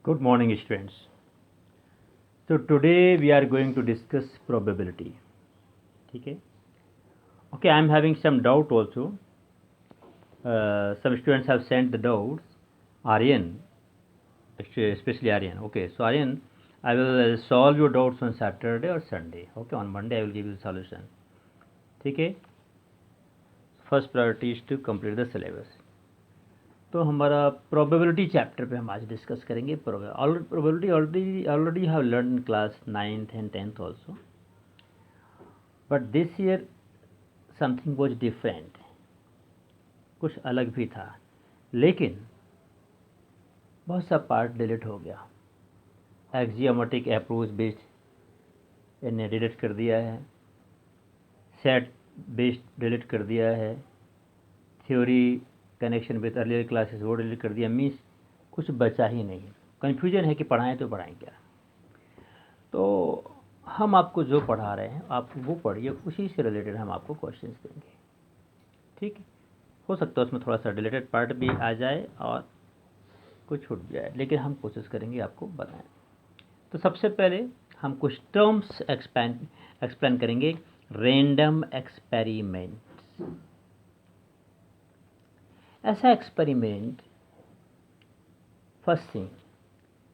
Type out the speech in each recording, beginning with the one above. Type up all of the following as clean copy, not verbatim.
Good morning, students. So today we are going to discuss probability. Okay. Okay, I am having some doubt also. Some students have sent the doubts. Aryan, especially Aryan. Okay, so Aryan, I will solve your doubts on Saturday or Sunday. Okay, on Monday I will give you the solution. Okay. First priority is to complete the syllabus. तो हमारा probability chapter पे हम आज discuss करेंगे probability already have learn in class 9th and 10th also, but this year something was different, कुछ अलग भी था, लेकिन बहुत सा पार्ट डिलीट हो गया। एक्सियोमेटिक अप्रोच बेस्ड इन्हें डिलीट कर दिया है, सेट बेस्ड डिलीट कर दिया है, theory connection with earlier classes वो डिलीट कर दिया। मीन्स कुछ बचा ही नहीं, कन्फ्यूजन है कि पढ़ाएं तो पढ़ाएं क्या। तो हम आपको जो पढ़ा रहे हैं आप वो पढ़िए, उसी से रिलेटेड हम आपको क्वेश्चंस देंगे। ठीक है, हो सकता है उसमें थोड़ा सा डिलेटेड पार्ट भी आ जाए और कुछ छूट जाए, लेकिन हम कोशिश करेंगे आपको बताएं। तो सबसे पहले हम कुछ टर्म्स एक्सप्लेन करेंगे। रैंडम एक्सपेरिमेंट, ऐसा experiment, first thing,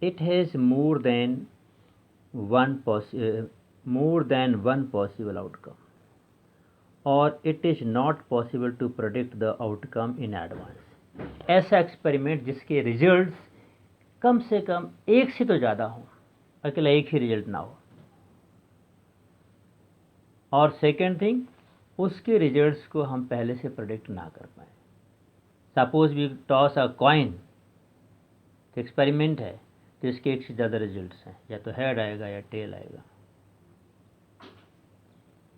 it has more than one possible outcome, और it is not possible to predict the outcome in advance. ऐसा एक्सपेरिमेंट जिसके रिजल्ट्स कम से कम एक से तो ज़्यादा हो, अकेला एक ही रिजल्ट ना हो। और सेकेंड थिंग, उसके रिजल्ट्स को हम पहले से प्रेडिक्ट ना कर पाए। Suppose we toss a coin, तो एक्सपेरिमेंट है, तो इसके एक से ज़्यादा रिजल्ट्स हैं, या तो हेड आएगा या टेल आएगा।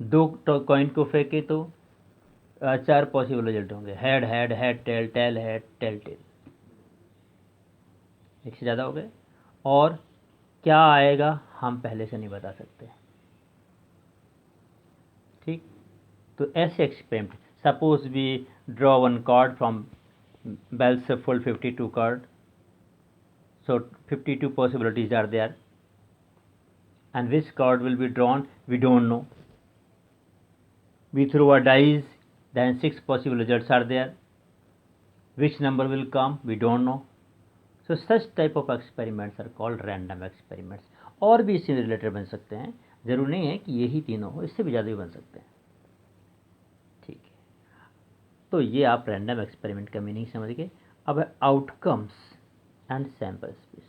दो कॉइन को फेंके तो 4 पॉसिबल रिजल्ट होंगे, head head head tail tail head tail tail, एक से ज़्यादा हो गए। और क्या आएगा हम पहले से नहीं बता सकते। ठीक, तो ऐसे experiment, suppose we draw one card from well shuffled 52 card, so 52 possibilities are there, and which card will be drawn we don't know. We throw a dice, then 6 possible results are there, which number will come we don't know. So such type of experiments are called random experiments. और भी इससे related बन सकते हैं, जरूर नहीं है कि यही तीनों हो, इससे भी ज़्यादा भी बन सकते हैं। ठीक है, तो ये आप रैंडम एक्सपेरिमेंट का मीनिंग समझ गए। अब outcomes and sample space.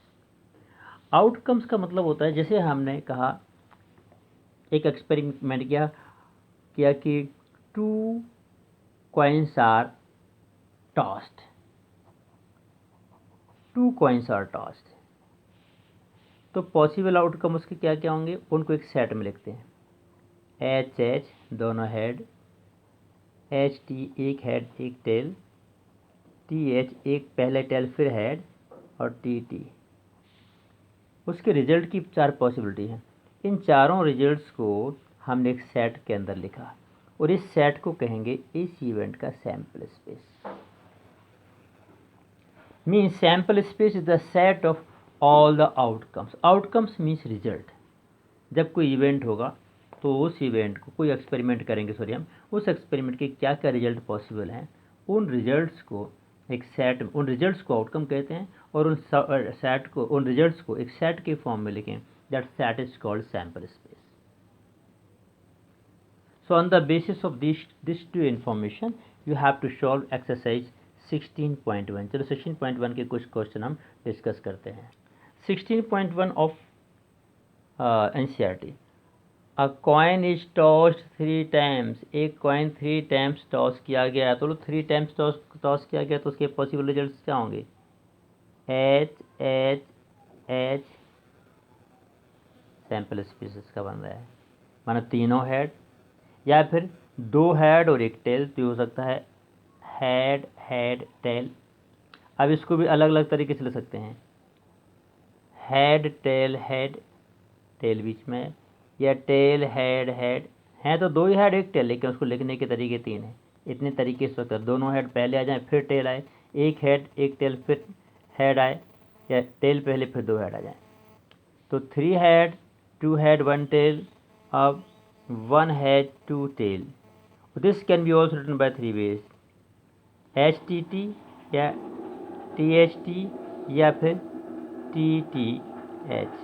Outcomes का मतलब होता है, जैसे हमने कहा एक एक्सपेरिमेंट किया कि 2 coins are tossed, 2 coins are tossed, तो पॉसिबल आउटकम उसके क्या क्या होंगे, उनको एक सेट में लिखते हैं। एच एच दोनों हेड, एच टी एक हेड एक टेल, टी एच एक पहले टेल फिर हेड, और टी टी। उसके रिजल्ट की 4 पॉसिबिलिटी हैं। इन चारों रिजल्ट्स को हमने एक सेट के अंदर लिखा, और इस सेट को कहेंगे इस इवेंट का sample space. Means sample space is the set of all the outcomes. Outcomes means result. जब कोई इवेंट होगा तो उस इवेंट को, कोई एक्सपेरिमेंट करेंगे, सॉरी, हम उस एक्सपेरिमेंट के क्या क्या रिजल्ट पॉसिबल हैं, उन रिजल्ट्स को एक सेट, उन रिजल्ट्स को आउटकम कहते हैं, और उन रिजल्ट्स को एक सेट के फॉर्म में लिखें। That set is called sample space. So on the basis of these two information you have to solve exercise 16.1। चलो 16.1 के कुछ क्वेश्चन हम डिस्कस करते हैं। 16.1 of NCERT। A coin is tossed 3 times, एक कॉइन 3 टाइम्स टॉस किया गया, तो 3 टाइम्स टॉस किया गया, तो उसके पॉसिबल रिजल्ट्स क्या होंगे, H H H, sample space का बन रहा है, माना तीनों हेड, या फिर 2 हेड और एक टेल, तो हो सकता है हेड हेड टेल। अब इसको भी अलग अलग तरीके से लिख सकते हैं, हेड टेल बीच में, या टेल हेड हेड। हैं तो 2 ही हेड एक टेल, लेकिन उसको लिखने के तरीके 3 हैं। इतने तरीके से होता है, दोनों हेड पहले आ जाए फिर टेल आए, एक हेड एक टेल फिर हेड आए, या टेल पहले फिर 2 हेड आ जाए। तो 3 हेड, 2 हेड 1 टेल, अब 1 head 2 tail. This can be also written by 3 ways, HTT या THT या फिर TTH।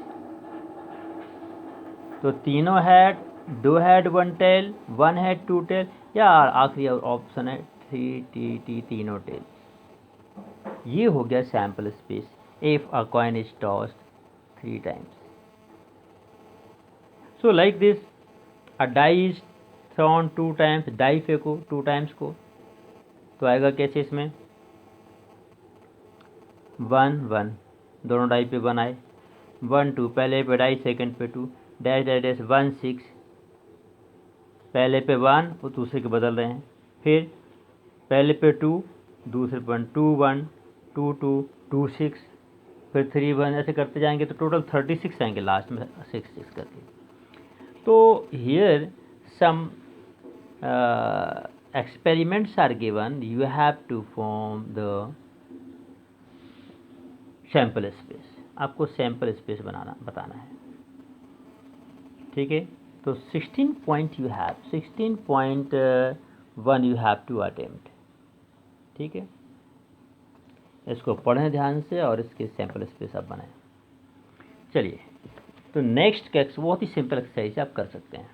तो तीनों head, 2 head 1 tail, 1 head 2 tail, या आखिरी ऑप्शन है 3TT, तीनों टेल। ये हो गया sample space if a coin is tossed 3 times. So like this, a die is thrown 2 times, die फेंको 2 टाइम्स को, तो आएगा कैसे इसमें 1 1, दोनों डाई पे 1 आए, 1 2, पहले पे डाई सेकंड पे 2, डैश डैश डैश 1 6, पहले पे 1 और दूसरे के बदल रहे हैं, फिर पहले पे 2, दूसरे पे 1 2 1 2 2 2 6, फिर 3 1, ऐसे करते जाएंगे तो टोटल 36 आएंगे लास्ट में 6 6 करके। तो here some experiments are given, you have to form the sample space, आपको सैम्पल स्पेस बताना है, ठीक है। तो 16 point you have, 16.1 you have to attempt, ठीक है। इसको पढ़ें ध्यान से और इसके सैम्पल स्पेस आप बनाएं। चलिए, तो नेक्स्ट का बहुत ही सिंपल एक्सरसाइज आप कर सकते हैं।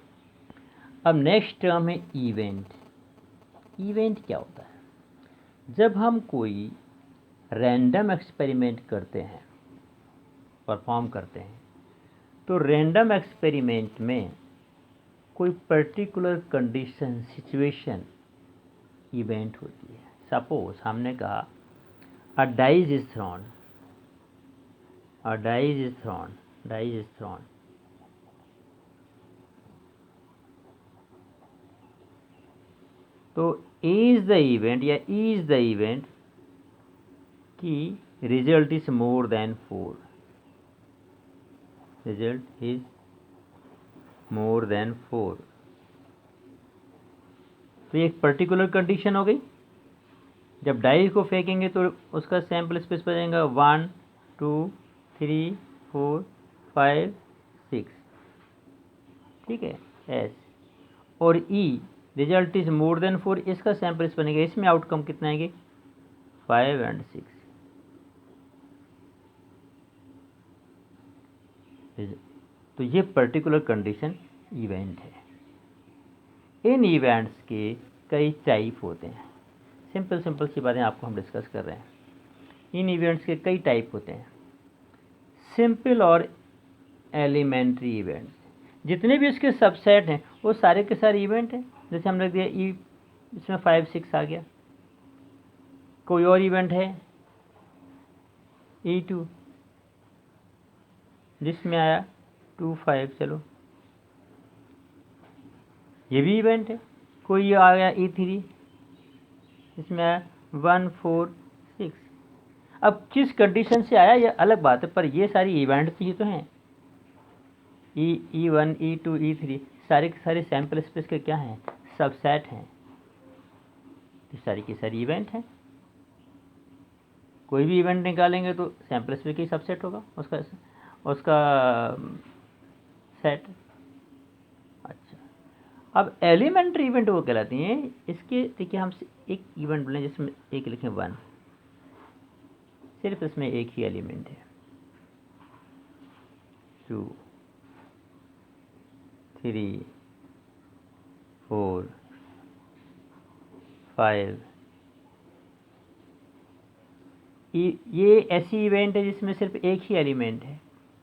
अब नेक्स्ट टर्म है इवेंट। इवेंट क्या होता है? जब हम कोई रैंडम एक्सपेरिमेंट करते हैं, परफॉर्म करते हैं, तो रैंडम एक्सपेरिमेंट में कोई पर्टिकुलर कंडीशन, सिचुएशन, इवेंट होती है। सपोज हमने कहा a dies is thrown, a dies is thrown, dies is thrown, तो इज द इवेंट या इज द इवेंट कि result is more than 4, result is more than 4। तो ये एक पर्टिकुलर कंडीशन हो गई। जब डाइस को फेंकेंगे तो उसका सैंपल स्पेस बचेगा 1 2 3 4 5 6, ठीक है। एस और ई रिजल्ट इज मोर देन 4, इसका सैंपल स्पेस बनेगा, इसमें आउटकम कितना आएंगे 5 और 6। तो ये पर्टिकुलर कंडीशन इवेंट है। इन इवेंट्स के कई टाइप होते हैं। सिंपल सिंपल सी बातें आपको हम डिस्कस कर रहे हैं। इन इवेंट्स के कई टाइप होते हैं, सिंपल और एलिमेंट्री इवेंट्स। जितने भी इसके सबसेट हैं वो सारे के सारे इवेंट हैं। जैसे हम रख दिया ई, इसमें 5 6 आ गया। कोई और इवेंट है E2, जिसमें आया 2 5, चलो ये भी इवेंट है। कोई आ गया E3, इसमें आया 1 4 6। अब किस कंडीशन से आया ये अलग बात है, पर ये सारी इवेंट ही तो हैं। E1 E2 E3 सारे के सारे सैंपल स्पेस के क्या हैं, सबसेट हैं। ये सारी की सारी इवेंट हैं। कोई भी इवेंट निकालेंगे तो सैंपल स्पेस का ही सबसेट होगा उसका सेट। अच्छा, अब एलिमेंट्री इवेंट वो कहलाती हैं। इसके देखिए, हम एक इवेंट बोलें जिसमें एक लिखें 1, सिर्फ इसमें एक ही एलिमेंट है। 2 3 4 5। ये ऐसी इवेंट है जिसमें सिर्फ एक ही एलिमेंट है,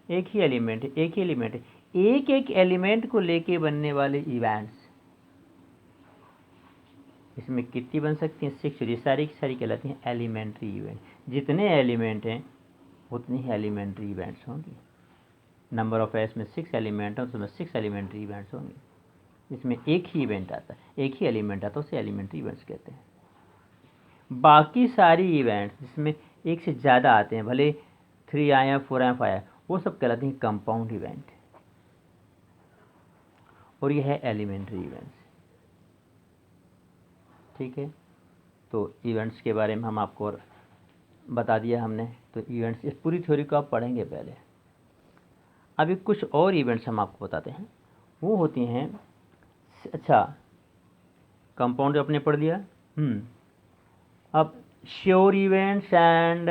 एक ही एलिमेंट है, एक ही एलिमेंट है। एक एक एलिमेंट को लेके बनने वाले इवेंट्स, इसमें कितनी बन सकती हैं 6। ये सारी की सारी कहलाती हैं एलिमेंट्री इवेंट। जितने एलिमेंट हैं उतनी ही एलिमेंट्री इवेंट्स होंगी। नंबर ऑफ एस में 6 एलिमेंट हैं, उसमें 6 एलिमेंट्री इवेंट्स होंगे। इसमें एक ही इवेंट आता है, एक ही एलिमेंट आता है, उसे एलिमेंट्री इवेंट्स कहते हैं। बाकी सारी इवेंट्स जिसमें एक से ज़्यादा आते हैं, भले 3 आए 4 आए 5 आए, वो सब कहलाते हैं कंपाउंड इवेंट, और ये है एलिमेंट्री इवेंट्स, ठीक है। तो इवेंट्स के बारे में हम आपको और बता दिया हमने। तो इवेंट्स, इस पूरी थ्योरी को आप पढ़ेंगे पहले। अभी कुछ और इवेंट्स हम आपको बताते हैं, वो होती हैं, अच्छा कंपाउंड आपने पढ़ लिया। अब sure events and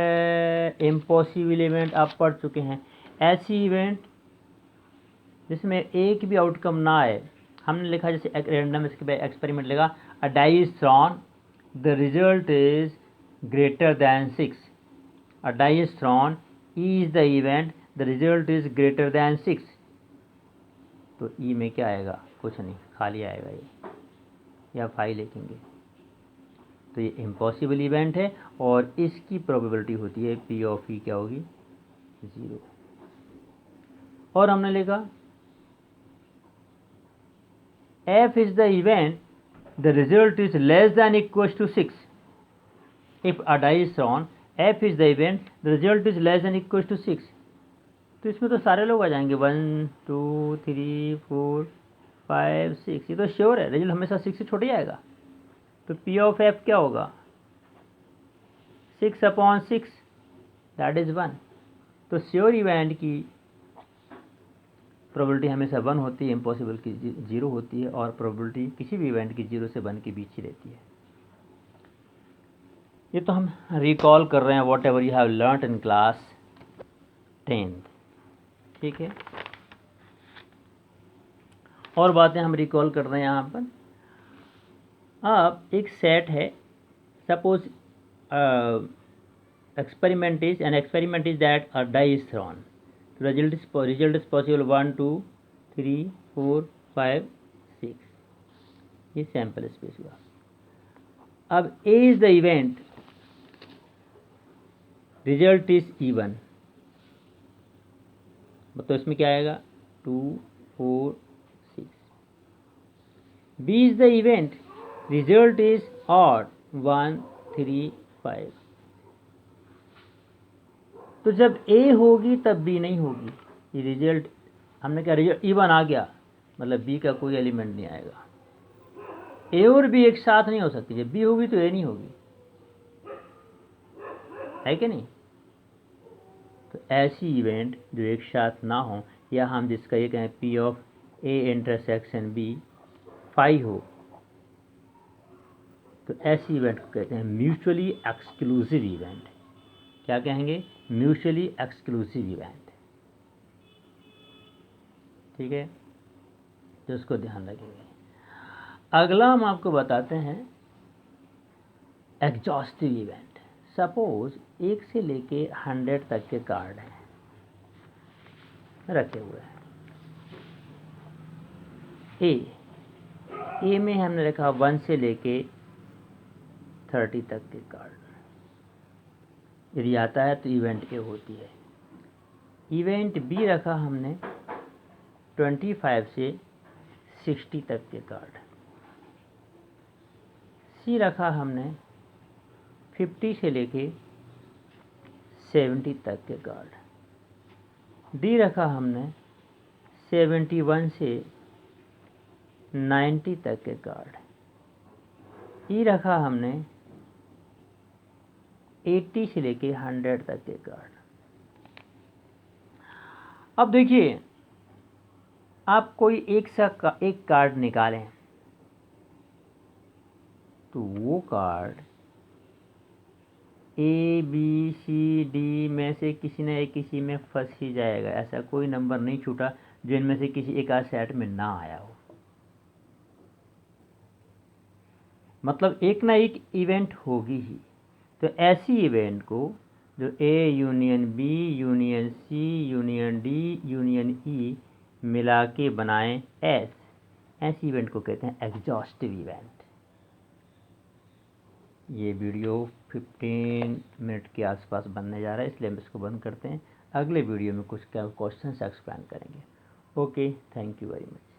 impossible event आप पढ़ चुके हैं। ऐसी इवेंट जिसमें एक भी आउटकम ना आए, हमने लिखा जैसे रैंडम एक्सपेरिमेंट लिखा, a die is thrown, the result is greater than 6। A die is thrown, E is the event, the result is greater than 6। तो ई में क्या आएगा? कुछ नहीं, खाली आएगा ये, या 5 लिखेंगे। तो ये इम्पॉसिबल इवेंट है और इसकी प्रोबेबिलिटी होती है पी ऑफ ई क्या होगी? 0। और हमने लिखा F is the event, the result is less than equals to 6. If a die is thrown, F is the event, the result is less than equals to 6. तो इसमें तो सारे लोग आ जाएंगे, 1 2 3 4 5 6। ये तो श्योर है, रिजल्ट हमेशा 6 से छोटा ही आएगा। तो P ऑफ F क्या होगा? 6/6, दैट इज 1। तो श्योर इवेंट की प्रोबेबिलिटी हमेशा 1 होती है, इम्पॉसिबल की 0 होती है, और प्रोबेबिलिटी किसी भी इवेंट की 0 से 1 के बीच ही रहती है। ये तो हम रिकॉल कर रहे हैं what ever you have learned in class 10th, ठीक है। और बातें हम रिकॉल कर रहे हैं यहाँ पर। अब एक सेट है, suppose experiment is that a die is thrown, result is possible 1 2 3 4 5 6। ये सैंपल स्पेस हुआ। अब A is the event, result is even, तो इसमें क्या आएगा? 2 4 6। B is the event, result is odd, 1 3 5। तो जब ए होगी तब बी नहीं होगी। ये रिजल्ट हमने क्या, रिजल्ट इवन आ गया, मतलब बी का कोई एलिमेंट नहीं आएगा। ए और बी एक साथ नहीं हो सकती, जब बी होगी तो ए नहीं होगी, है कि नहीं? तो ऐसी इवेंट जो एक साथ ना हो, या हम जिसका ये कहें P of A intersection B 5 हो, तो ऐसी इवेंट को कहते हैं म्यूचुअली एक्सक्लूसिव इवेंट। क्या कहेंगे? म्यूचुअली एक्सक्लूसिव इवेंट, ठीक है, तो उसको ध्यान रखेंगे। अगला हम आपको बताते हैं एग्जॉस्टिव इवेंट। सपोज 1 से लेके 100 तक के कार्ड हैं रखे हुए हैं। ए में हमने रखा 1 से लेके 30 तक के कार्ड। यदि आता है तो इवेंट ए होती है। इवेंट बी रखा हमने 25 से 60 तक के कार्ड। सी रखा हमने 50 से लेके 70 तक के कार्ड। डी रखा हमने 71 से 90 तक के कार्ड। ई रखा हमने 80 से लेके 100 तक के कार्ड। अब देखिए, आप कोई एक कार्ड निकालें तो वो card A B C D में से किसी न किसी में फंस ही जाएगा। ऐसा कोई नंबर नहीं छूटा जो इनमें से किसी एक आध सेट में ना आया हो। मतलब एक ना एक इवेंट होगी ही। तो ऐसी इवेंट को जो A union B union C union D union E मिला के बनाएं एस, ऐसी इवेंट को कहते हैं एग्जॉस्टिव इवेंट। ये वीडियो 15 मिनट के आसपास बनने जा रहा है, इसलिए हम इसको बंद करते हैं। अगले वीडियो में कुछ क्या क्वेश्चन एक्सप्लेन करेंगे। Okay, thank you very much.